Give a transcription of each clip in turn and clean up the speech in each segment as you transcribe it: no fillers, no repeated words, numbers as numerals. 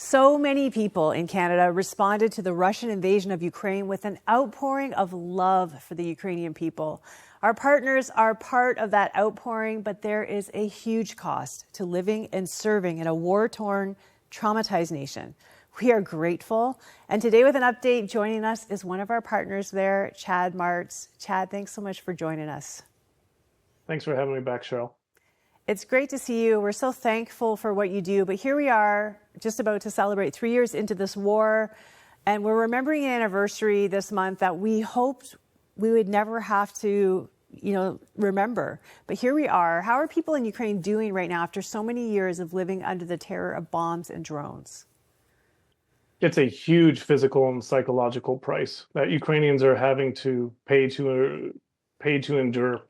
So many people in Canada responded to the Russian invasion of Ukraine with an outpouring of love for the Ukrainian people. Our partners are part of that outpouring, but there is a huge cost to living and serving in a war-torn, traumatized nation. We are grateful. And today with an update, joining us is one of our partners there, Chad Martz. Chad, thanks so much for joining us. Thanks for having me back, Cheryl. It's great to see you. We're so thankful for what you do. But here we are, just about to celebrate 3 years into this war. And we're remembering an anniversary this month that we hoped we would never have to, remember. But here we are. How are people in Ukraine doing right now after so many years of living under the terror of bombs and drones? It's a huge physical and psychological price that Ukrainians are having to pay to endure.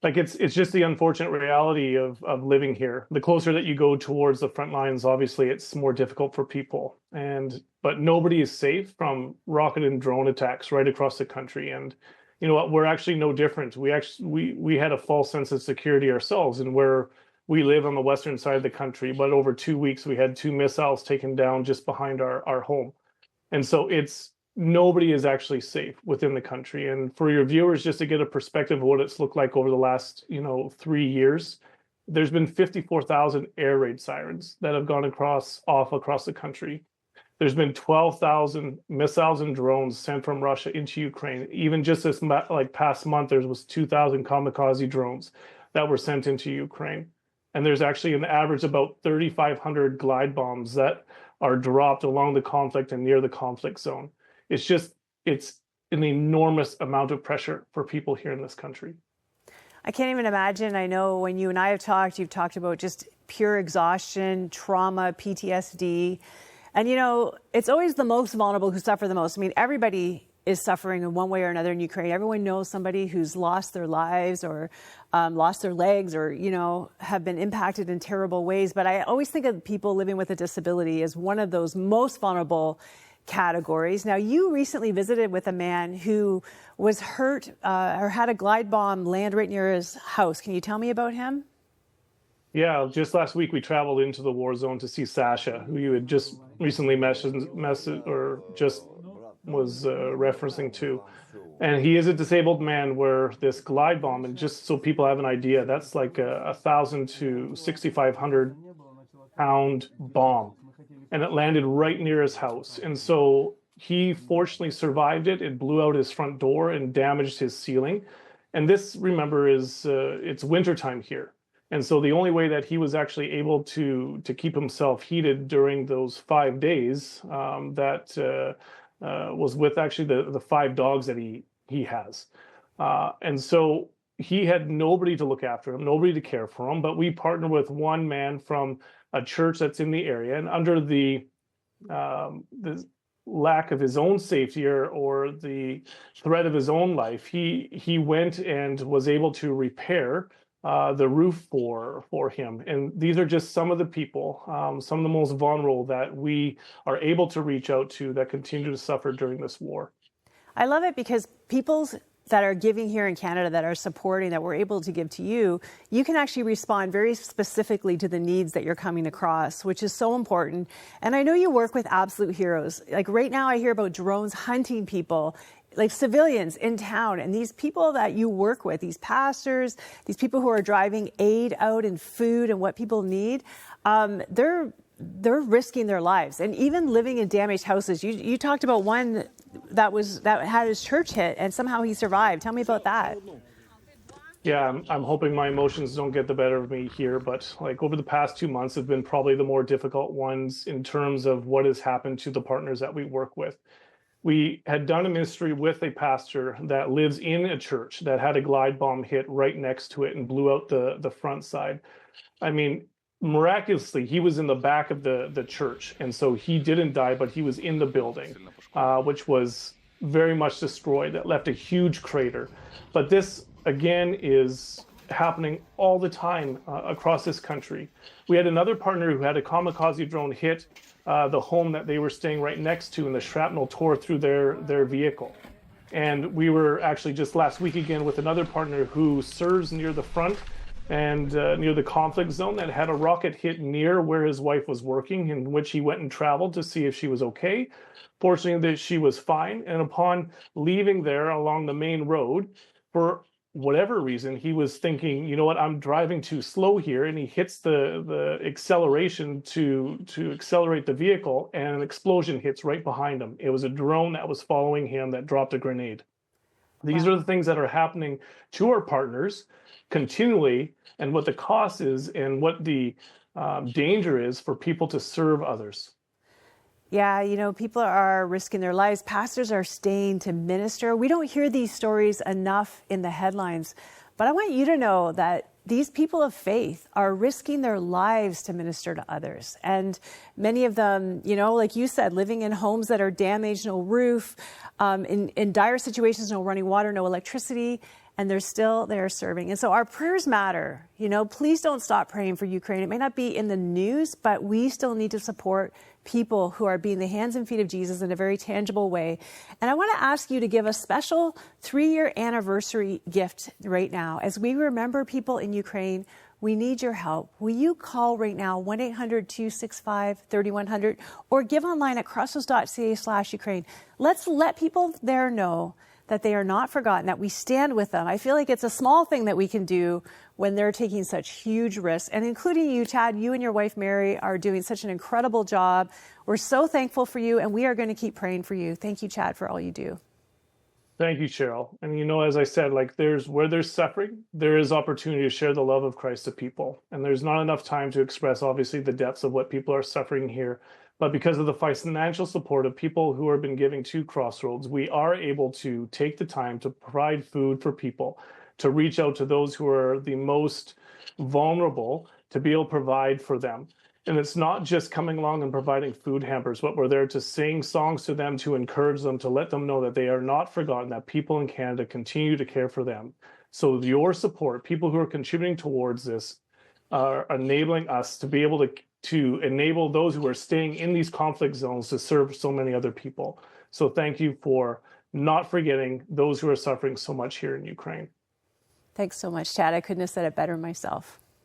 Like it's just the unfortunate reality of living here. The closer that you go towards the front lines, obviously it's more difficult for people. But nobody is safe from rocket and drone attacks right across the country. And you know what? We're actually no different. We had a false sense of security ourselves, and where we live on the western side of the country. But over 2 weeks, we had 2 missiles taken down just behind our home, and so nobody is actually safe within the country. And for your viewers, just to get a perspective of what it's looked like over the last, 3 years, there's been 54,000 air raid sirens that have gone across the country. There's been 12,000 missiles and drones sent from Russia into Ukraine. Even just this past month, there was 2,000 kamikaze drones that were sent into Ukraine. And there's actually an average about 3,500 glide bombs that are dropped along the conflict and near the conflict zone. It's an enormous amount of pressure for people here in this country. I can't even imagine. I know when you and I have talked, you've talked about just pure exhaustion, trauma, PTSD. And, it's always the most vulnerable who suffer the most. I mean, everybody is suffering in one way or another in Ukraine. Everyone knows somebody who's lost their lives or lost their legs or, have been impacted in terrible ways. But I always think of people living with a disability as one of those most vulnerable categories. Now, you recently visited with a man who was hurt or had a glide bomb land right near his house. Can you tell me about him? Yeah, just last week we traveled into the war zone to see Sasha, who you had just recently was referencing to. And he is a disabled man where this glide bomb, and just so people have an idea, that's like a 1,000 to 6,500 pound bomb. And it landed right near his house. And so he fortunately survived it. It blew out his front door and damaged his ceiling. And this, remember, is it's wintertime here. And so the only way that he was actually able to keep himself heated during those 5 days was with actually the 5 dogs that he has. And so he had nobody to look after him, nobody to care for him. But we partnered with one man from a church that's in the area, and under the lack of his own safety or the threat of his own life, he went and was able to repair the roof for him. And these are just some of the people, some of the most vulnerable that we are able to reach out to that continue to suffer during this war. I love it because people's that are giving here in Canada, that are supporting, that we're able to give to you, you can actually respond very specifically to the needs that you're coming across, which is so important. And I know you work with absolute heroes. Like right now I hear about drones hunting people, like civilians in town. And these people that you work with, these pastors, these people who are driving aid out and food and what people need, they're risking their lives and even living in damaged houses. You talked about one that had his church hit and somehow he survived. Tell me about that. Yeah, I'm hoping my emotions don't get the better of me here, but like over the past 2 months have been probably the more difficult ones in terms of what has happened to the partners that we work with. We had done a ministry with a pastor that lives in a church that had a glide bomb hit right next to it and blew out the front side. I mean, miraculously, he was in the back of the church, and so he didn't die, but he was in the building, which was very much destroyed. That left a huge crater. But this, again, is happening all the time across this country. We had another partner who had a kamikaze drone hit the home that they were staying right next to, and the shrapnel tore through their vehicle. And we were actually just last week again with another partner who serves near the front and near the conflict zone, that had a rocket hit near where his wife was working, in which he went and traveled to see if she was okay. Fortunately, that she was fine. And upon leaving there along the main road, for whatever reason, he was thinking, you know what, I'm driving too slow here, and he hits the acceleration to accelerate the vehicle, and an explosion hits right behind him. It was a drone that was following him that dropped a grenade. These Wow. are the things that are happening to our partners continually, and what the cost is, and what the danger is for people to serve others. Yeah, people are risking their lives. Pastors are staying to minister. We don't hear these stories enough in the headlines, but I want you to know that these people of faith are risking their lives to minister to others. And many of them, like you said, living in homes that are damaged, no roof, in dire situations, no running water, no electricity, and they're still there serving. And so our prayers matter. Please don't stop praying for Ukraine. It may not be in the news, but we still need to support people who are being the hands and feet of Jesus in a very tangible way. And I want to ask you to give a special 3-year anniversary gift right now. As we remember people in Ukraine, we need your help. Will you call right now, 1-800-265-3100, or give online at crossroads.ca/Ukraine. Let's let people there know that they are not forgotten, that we stand with them. I feel like it's a small thing that we can do when they're taking such huge risks. And including you, Chad, you and your wife, Mary, are doing such an incredible job. We're so thankful for you, and we are going to keep praying for you. Thank you, Chad, for all you do. Thank you, Cheryl. And as I said, where there's suffering, there is opportunity to share the love of Christ to people. And there's not enough time to express, obviously, the depths of what people are suffering here. But because of the financial support of people who have been giving to Crossroads, we are able to take the time to provide food for people, to reach out to those who are the most vulnerable, to be able to provide for them. And it's not just coming along and providing food hampers, but we're there to sing songs to them, to encourage them, to let them know that they are not forgotten, that people in Canada continue to care for them. So your support, people who are contributing towards this, are enabling us to be able to enable those who are staying in these conflict zones to serve so many other people. So thank you for not forgetting those who are suffering so much here in Ukraine. Thanks so much, Chad. I couldn't have said it better myself.